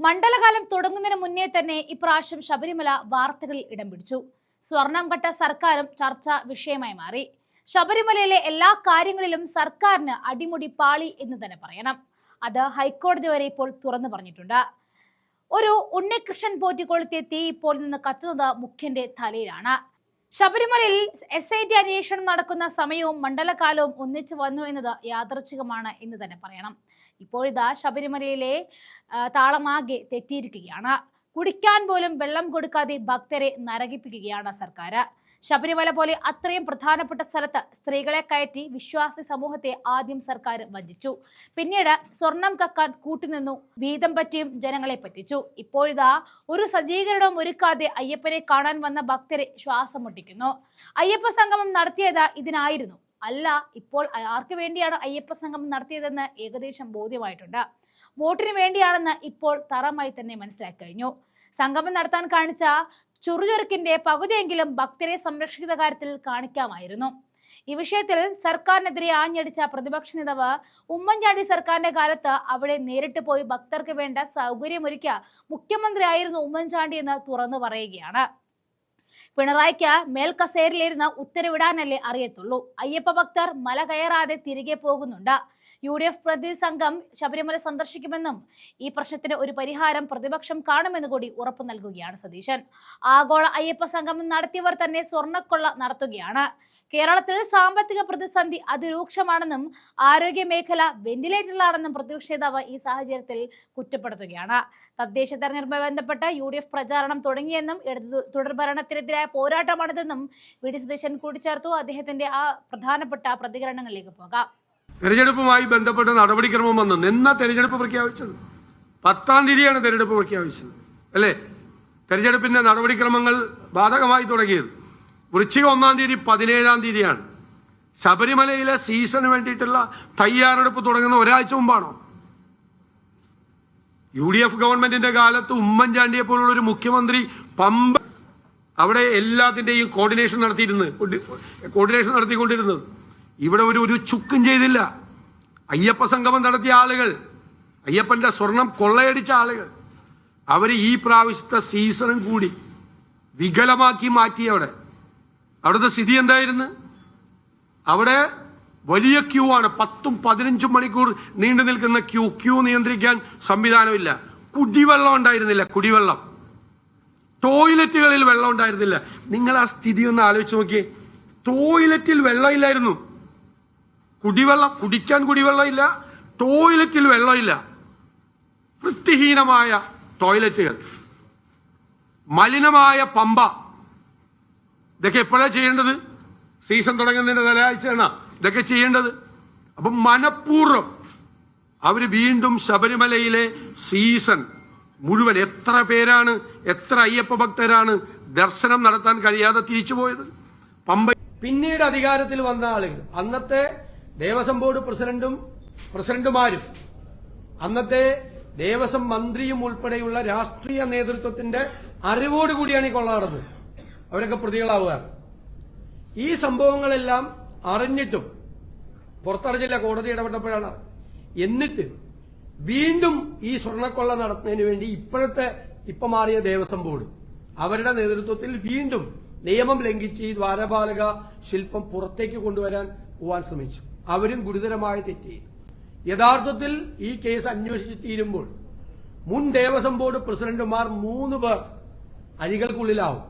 മണ്ഡലകാലം തുടങ്ങുന്നതിന് മുന്നേ തന്നെ ഇപ്രാവശ്യം ശബരിമല വാർത്തകളിൽ ഇടം പിടിച്ചു. സ്വർണം കട്ട സർക്കാരും ചർച്ചാ വിഷയമായി മാറി. ശബരിമലയിലെ എല്ലാ കാര്യങ്ങളിലും സർക്കാരിന് അടിമുടി പാളി എന്ന് തന്നെ പറയണം. അത് ഹൈക്കോടതി വരെ ഇപ്പോൾ തുറന്നു പറഞ്ഞിട്ടുണ്ട്. ഒരു ഉണ്ണികൃഷ്ണൻ പോറ്റിക്കൊളുത്തിയ തീ ഇപ്പോൾ നിന്ന് കത്തുന്നത് മുഖ്യന്റെ തലയിലാണ്. ശബരിമലയിൽ SIT അന്വേഷണം നടക്കുന്ന സമയവും മണ്ഡലകാലവും ഒന്നിച്ചു വന്നു എന്നത് യാദൃച്ഛികമാണ് എന്ന് തന്നെ പറയണം. ഇപ്പോഴിതാ ശബരിമലയിലെ താളമാകെ തെറ്റിയിരിക്കുകയാണ്. കുടിക്കാൻ പോലും വെള്ളം കൊടുക്കാതെ ഭക്തരെ നരകിപ്പിക്കുകയാണ് സർക്കാർ. ശബരിമല പോലെ അത്രയും പ്രധാനപ്പെട്ട സ്ഥലത്ത് സ്ത്രീകളെ കയറ്റി വിശ്വാസി സമൂഹത്തെ ആദ്യം സർക്കാർ വഞ്ചിച്ചു. പിന്നീട് സ്വർണം കക്കാൻ കൂട്ടുനിന്നു, വീതം പറ്റിയും ജനങ്ങളെ പറ്റിച്ചു. ഇപ്പോഴിതാ ഒരു സജ്ജീകരണവും ഒരുക്കാതെ അയ്യപ്പനെ കാണാൻ വന്ന ഭക്തരെ ശ്വാസം മുട്ടിക്കുന്നു. അയ്യപ്പ സംഗമം നടത്തിയത് ഇതിനായിരുന്നു. അല്ല, ഇപ്പോൾ ആർക്ക് വേണ്ടിയാണ് അയ്യപ്പ സംഗമം നടത്തിയതെന്ന് ഏകദേശം ബോധ്യമായിട്ടുണ്ട്. വോട്ടിന് വേണ്ടിയാണെന്ന് ഇപ്പോൾ തറമായി തന്നെ മനസ്സിലാക്കി കഴിഞ്ഞു. സംഗമം നടത്താൻ കാണിച്ച ചുറുചുറുക്കിന്റെ പകുതിയെങ്കിലും ഭക്തരെ സംരക്ഷിക്കുന്ന കാര്യത്തിൽ കാണിക്കാമായിരുന്നു. ഈ വിഷയത്തിൽ സർക്കാരിനെതിരെ ആഞ്ഞടിച്ച പ്രതിപക്ഷ നേതാവ് ഉമ്മൻചാണ്ടി സർക്കാരിന്റെ കാലത്ത് അവിടെ നേരിട്ട് പോയി ഭക്തർക്ക് വേണ്ട സൗകര്യമൊരുക്കിയ മുഖ്യമന്ത്രിയായിരുന്നു ഉമ്മൻചാണ്ടി എന്ന് തുറന്നു പറയുകയാണ്. പിണറായിക്ക് മേൽക്കസേരയിലിരുന്ന് ഉത്തരവിടാനല്ലേ അറിയത്തുള്ളൂ. അയ്യപ്പ ഭക്തർ മല കയറാതെ തിരികെ പോകുന്നുണ്ട്. UDF പ്രതി സംഘം ശബരിമല സന്ദർശിക്കുമെന്നും ഈ പ്രശ്നത്തിന് ഒരു പരിഹാരം പ്രതിപക്ഷം കാണുമെന്ന് കൂടി ഉറപ്പു നൽകുകയാണ് സതീശൻ. ആഗോള അയ്യപ്പ സംഗമം നടത്തിയവർ തന്നെ സ്വർണ്ണക്കൊള്ള നടത്തുകയാണ്. കേരളത്തിൽ സാമ്പത്തിക പ്രതിസന്ധി അതിരൂക്ഷമാണെന്നും ആരോഗ്യ മേഖല വെന്റിലേറ്ററിലാണെന്നും പ്രതിപക്ഷ നേതാവ് ഈ സാഹചര്യത്തിൽ കുറ്റപ്പെടുത്തുകയാണ്. തദ്ദേശ തെരഞ്ഞെടുപ്പുമായി ബന്ധപ്പെട്ട് UDF പ്രചാരണം തുടങ്ങിയെന്നും തുടർഭരണത്തിനെതിരായ പോരാട്ടമാണിതെന്നും VD സതീശൻ കൂട്ടിച്ചേർത്തു. അദ്ദേഹത്തിന്റെ ആ പ്രധാനപ്പെട്ട പ്രതികരണങ്ങളിലേക്ക് പോകാം. തെരഞ്ഞെടുപ്പുമായി ബന്ധപ്പെട്ട നടപടിക്രമം വന്നു. എന്നാ തെരഞ്ഞെടുപ്പ് പ്രഖ്യാപിച്ചത്? 10-ാം തീയതിയാണ് തെരഞ്ഞെടുപ്പ് പ്രഖ്യാപിച്ചത്, അല്ലേ? തെരഞ്ഞെടുപ്പിന്റെ നടപടിക്രമങ്ങൾ ബാധകമായി തുടങ്ങിയത് വൃശ്ചിക 1-ാം തീയതി 17-ാം തീയതിയാണ്. ശബരിമലയിലെ സീസണിന് വേണ്ടിയിട്ടുള്ള തയ്യാറെടുപ്പ് തുടങ്ങുന്ന ഒരാഴ്ച മുമ്പാണോ? UDF ഗവൺമെന്റിന്റെ കാലത്ത് ഉമ്മൻചാണ്ടിയെ പോലുള്ള ഒരു മുഖ്യമന്ത്രി പമ്പ അവിടെ എല്ലാത്തിന്റെയും കോർഡിനേഷൻ നടത്തിക്കൊണ്ടിരുന്നത്. ഇവിടെ ഒരു ചുക്കും ചെയ്തില്ല. അയ്യപ്പ സംഗമം നടത്തിയ ആളുകൾ, അയ്യപ്പന്റെ സ്വർണം കൊള്ളയടിച്ച ആളുകൾ, അവര് ഈ പ്രാവശ്യത്തെ സീസണും കൂടി വികലമാക്കി മാറ്റി. അവിടുത്തെ സ്ഥിതി എന്തായിരുന്നു? അവിടെ വലിയ ക്യൂ ആണ്. 10-15 മണിക്കൂർ നീണ്ടു നിൽക്കുന്ന ക്യൂ നിയന്ത്രിക്കാൻ സംവിധാനമില്ല. കുടിവെള്ളം ഉണ്ടായിരുന്നില്ല. ടോയ്ലറ്റുകളിൽ വെള്ളം ഉണ്ടായിരുന്നില്ല. നിങ്ങൾ ആ സ്ഥിതി ഒന്ന് ആലോചിച്ച് നോക്കിയേ. ടോയ്ലറ്റിൽ വെള്ളമില്ലായിരുന്നു. കുടിക്കാൻ കുടിവെള്ളമില്ല, ടോയ്ലറ്റിൽ വെള്ളമില്ല. വൃത്തിഹീനമായ ടോയ്ലറ്റുകൾ, മലിനമായ പമ്പ. ഇതൊക്കെ എപ്പോഴാണ് ചെയ്യേണ്ടത്? സീസൺ തുടങ്ങുന്നതിന്റെ തലയാഴ്ചയാണ് ഇതൊക്കെ ചെയ്യേണ്ടത്. അപ്പം മനഃപൂർവ്വം അവര് വീണ്ടും ശബരിമലയിലെ സീസൺ മുഴുവൻ എത്ര അയ്യപ്പ ഭക്തരാണ് ദർശനം നടത്താൻ കഴിയാതെ തിരിച്ചു പോയത്? പമ്പ പിന്നീട് അധികാരത്തിൽ വന്ന ആളുകൾ, അന്നത്തെ ദേവസ്വം ബോർഡ് പ്രസിഡന്റുമാരും അന്നത്തെ ദേവസ്വം മന്ത്രിയും ഉൾപ്പെടെയുള്ള രാഷ്ട്രീയ നേതൃത്വത്തിന്റെ അറിവോടുകൂടിയാണ് ഈ കൊള്ള നടന്നത്. അവരൊക്കെ പ്രതികളാവുകയാണ്. ഈ സംഭവങ്ങളെല്ലാം അറിഞ്ഞിട്ടും പുറത്തറിഞ്ഞില്ല, കോടതി ഇടപെട്ടപ്പോഴാണ്. എന്നിട്ട് വീണ്ടും ഈ സ്വർണ്ണക്കൊള്ള നടത്തുന്നതിന് വേണ്ടി ഇപ്പൊ മാറിയ ദേവസ്വം ബോർഡ് അവരുടെ നേതൃത്വത്തിൽ വീണ്ടും നിയമം ലംഘിച്ച് ഈ ദ്വാരപാലക ശില്പം പുറത്തേക്ക് പോവാൻ ശ്രമിച്ചു. അവരും ഗുരുതരമായ തെറ്റ് ചെയ്തു. യഥാർത്ഥത്തിൽ ഈ കേസ് അന്വേഷിച്ച് തീരുമ്പോൾ മുൻ ദേവസ്വം ബോർഡ് പ്രസിഡന്റുമാർ 3 പേർ അഴികൾക്കുള്ളിലാവും.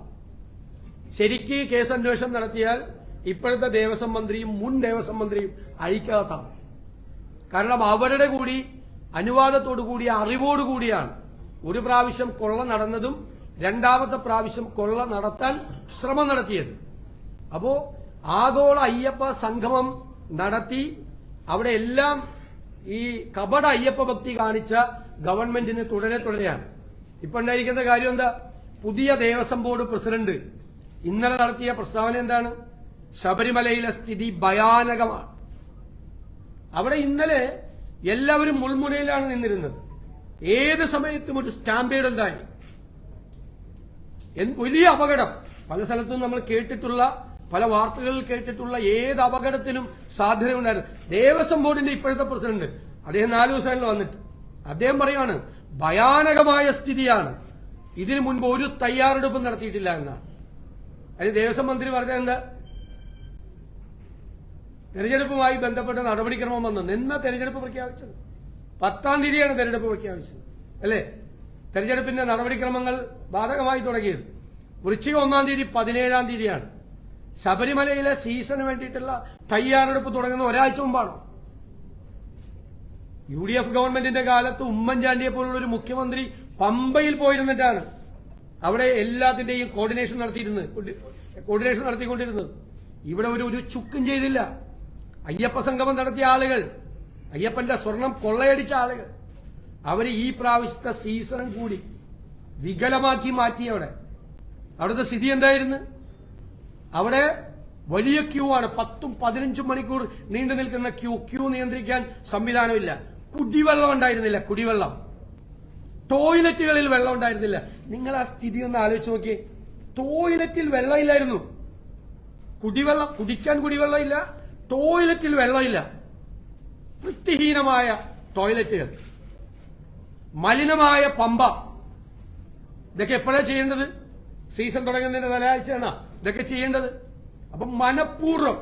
ശരിക്ക് കേസ് അന്വേഷണം നടത്തിയാൽ ഇപ്പോഴത്തെ ദേവസ്വം മന്ത്രിയും മുൻ ദേവസ്വം മന്ത്രിയും അഴിക്കകത്താണ്. കാരണം അവരുടെ കൂടി അനുവാദത്തോടു കൂടി അറിവോടുകൂടിയാണ് ഒരു പ്രാവശ്യം കൊള്ള നടന്നതും രണ്ടാമത്തെ പ്രാവശ്യം കൊള്ള നടത്താൻ ശ്രമം നടത്തിയത്. അപ്പോ ആഗോള അയ്യപ്പ സംഗമം നടത്തി അവിടെ എല്ലാം ഈ കപട അയ്യപ്പ ഭക്തി കാണിച്ച ഗവൺമെന്റിന് തുടരെയാണ്. ഇപ്പൊ ഉണ്ടായിരിക്കുന്ന കാര്യം എന്താ? പുതിയ ദേവസ്വം ബോർഡ് പ്രസിഡന്റ് ഇന്നലെ നടത്തിയ പ്രസ്താവന എന്താണ്? ശബരിമലയിലെ സ്ഥിതി ഭയാനകമാണ്. അവിടെ ഇന്നലെ എല്ലാവരും മുൾമുനയിലാണ് നിന്നിരുന്നത്. ഏത് സമയത്തും ഒരു സ്റ്റാമ്പേഡ് ഉണ്ടായി. വലിയ അപകടം. പല സ്ഥലത്തും നമ്മൾ കേട്ടിട്ടുള്ള, പല വാർത്തകളിൽ കേട്ടിട്ടുള്ള ഏത് അപകടത്തിനും സാധ്യതയുണ്ടായിരുന്നു. ദേവസ്വം ബോർഡിന്റെ ഇപ്പോഴത്തെ പ്രസിഡന്റ് അദ്ദേഹം 4 ദിവസങ്ങളിൽ വന്നിട്ട് അദ്ദേഹം പറയാണ് ഭയാനകമായ സ്ഥിതിയാണ്. ഇതിനു മുൻപ് ഒരു തയ്യാറെടുപ്പും നടത്തിയിട്ടില്ല എന്നാണ്. അതിന് ദേവസ്വം മന്ത്രി പറഞ്ഞത് എന്താ? തെരഞ്ഞെടുപ്പുമായി ബന്ധപ്പെട്ട നടപടിക്രമം വന്നു നിന്ന തെരഞ്ഞെടുപ്പ് പ്രഖ്യാപിച്ചത് 10-ാം തീയതിയാണ് തെരഞ്ഞെടുപ്പ് പ്രഖ്യാപിച്ചത് അല്ലേ? തെരഞ്ഞെടുപ്പിന്റെ നടപടിക്രമങ്ങൾ ബാധകമായി തുടങ്ങിയത് വൃശ്ചികം 1-ാം തീയതി 17-ാം തീയതിയാണ്. ശബരിമലയിലെ സീസണിന് വേണ്ടിയിട്ടുള്ള തയ്യാറെടുപ്പ് തുടങ്ങുന്ന ഒരാഴ്ച മുമ്പാണോ? UDF ഗവൺമെന്റിന്റെ കാലത്ത് ഉമ്മൻചാണ്ടിയെ പോലുള്ള ഒരു മുഖ്യമന്ത്രി പമ്പയിൽ പോയിരുന്നിട്ടാണ് അവിടെ എല്ലാത്തിന്റെയും കോർഡിനേഷൻ നടത്തിക്കൊണ്ടിരുന്നത്. ഇവിടെ ഒരു ചുക്കും ചെയ്തില്ല. അയ്യപ്പ സംഗമം നടത്തിയ ആളുകൾ, അയ്യപ്പന്റെ സ്വർണം കൊള്ളയടിച്ച ആളുകൾ, അവര് ഈ പ്രാവശ്യത്തെ സീസണും കൂടി വികലമാക്കി മാറ്റി. അവിടുത്തെ സ്ഥിതി എന്തായിരുന്നു? അവിടെ വലിയ ക്യൂ ആണ്. 10-15 മണിക്കൂർ നീണ്ടു നിൽക്കുന്ന ക്യൂ നിയന്ത്രിക്കാൻ സംവിധാനമില്ല. കുടിവെള്ളം ഉണ്ടായിരുന്നില്ല. കുടിവെള്ളം, ടോയ്ലറ്റുകളിൽ വെള്ളം ഉണ്ടായിരുന്നില്ല. നിങ്ങൾ ആ സ്ഥിതി ഒന്ന് ആലോചിച്ച് നോക്കിയേ. ടോയ്ലറ്റിൽ വെള്ളമില്ലായിരുന്നു. കുടിവെള്ളം, കുടിക്കാൻ കുടിവെള്ളമില്ല, ടോയ്ലറ്റിൽ വെള്ളമില്ല. വൃത്തിഹീനമായ ടോയ്ലറ്റുകൾ, മലിനമായ പമ്പ. ഇതൊക്കെ എപ്പോഴാണ് ചെയ്യേണ്ടത്? സീസൺ തുടങ്ങുന്നതിന്റെ തലയാഴ്ചയാണ് ഇതൊക്കെ ചെയ്യേണ്ടത്. അപ്പം മനഃപൂർവ്വം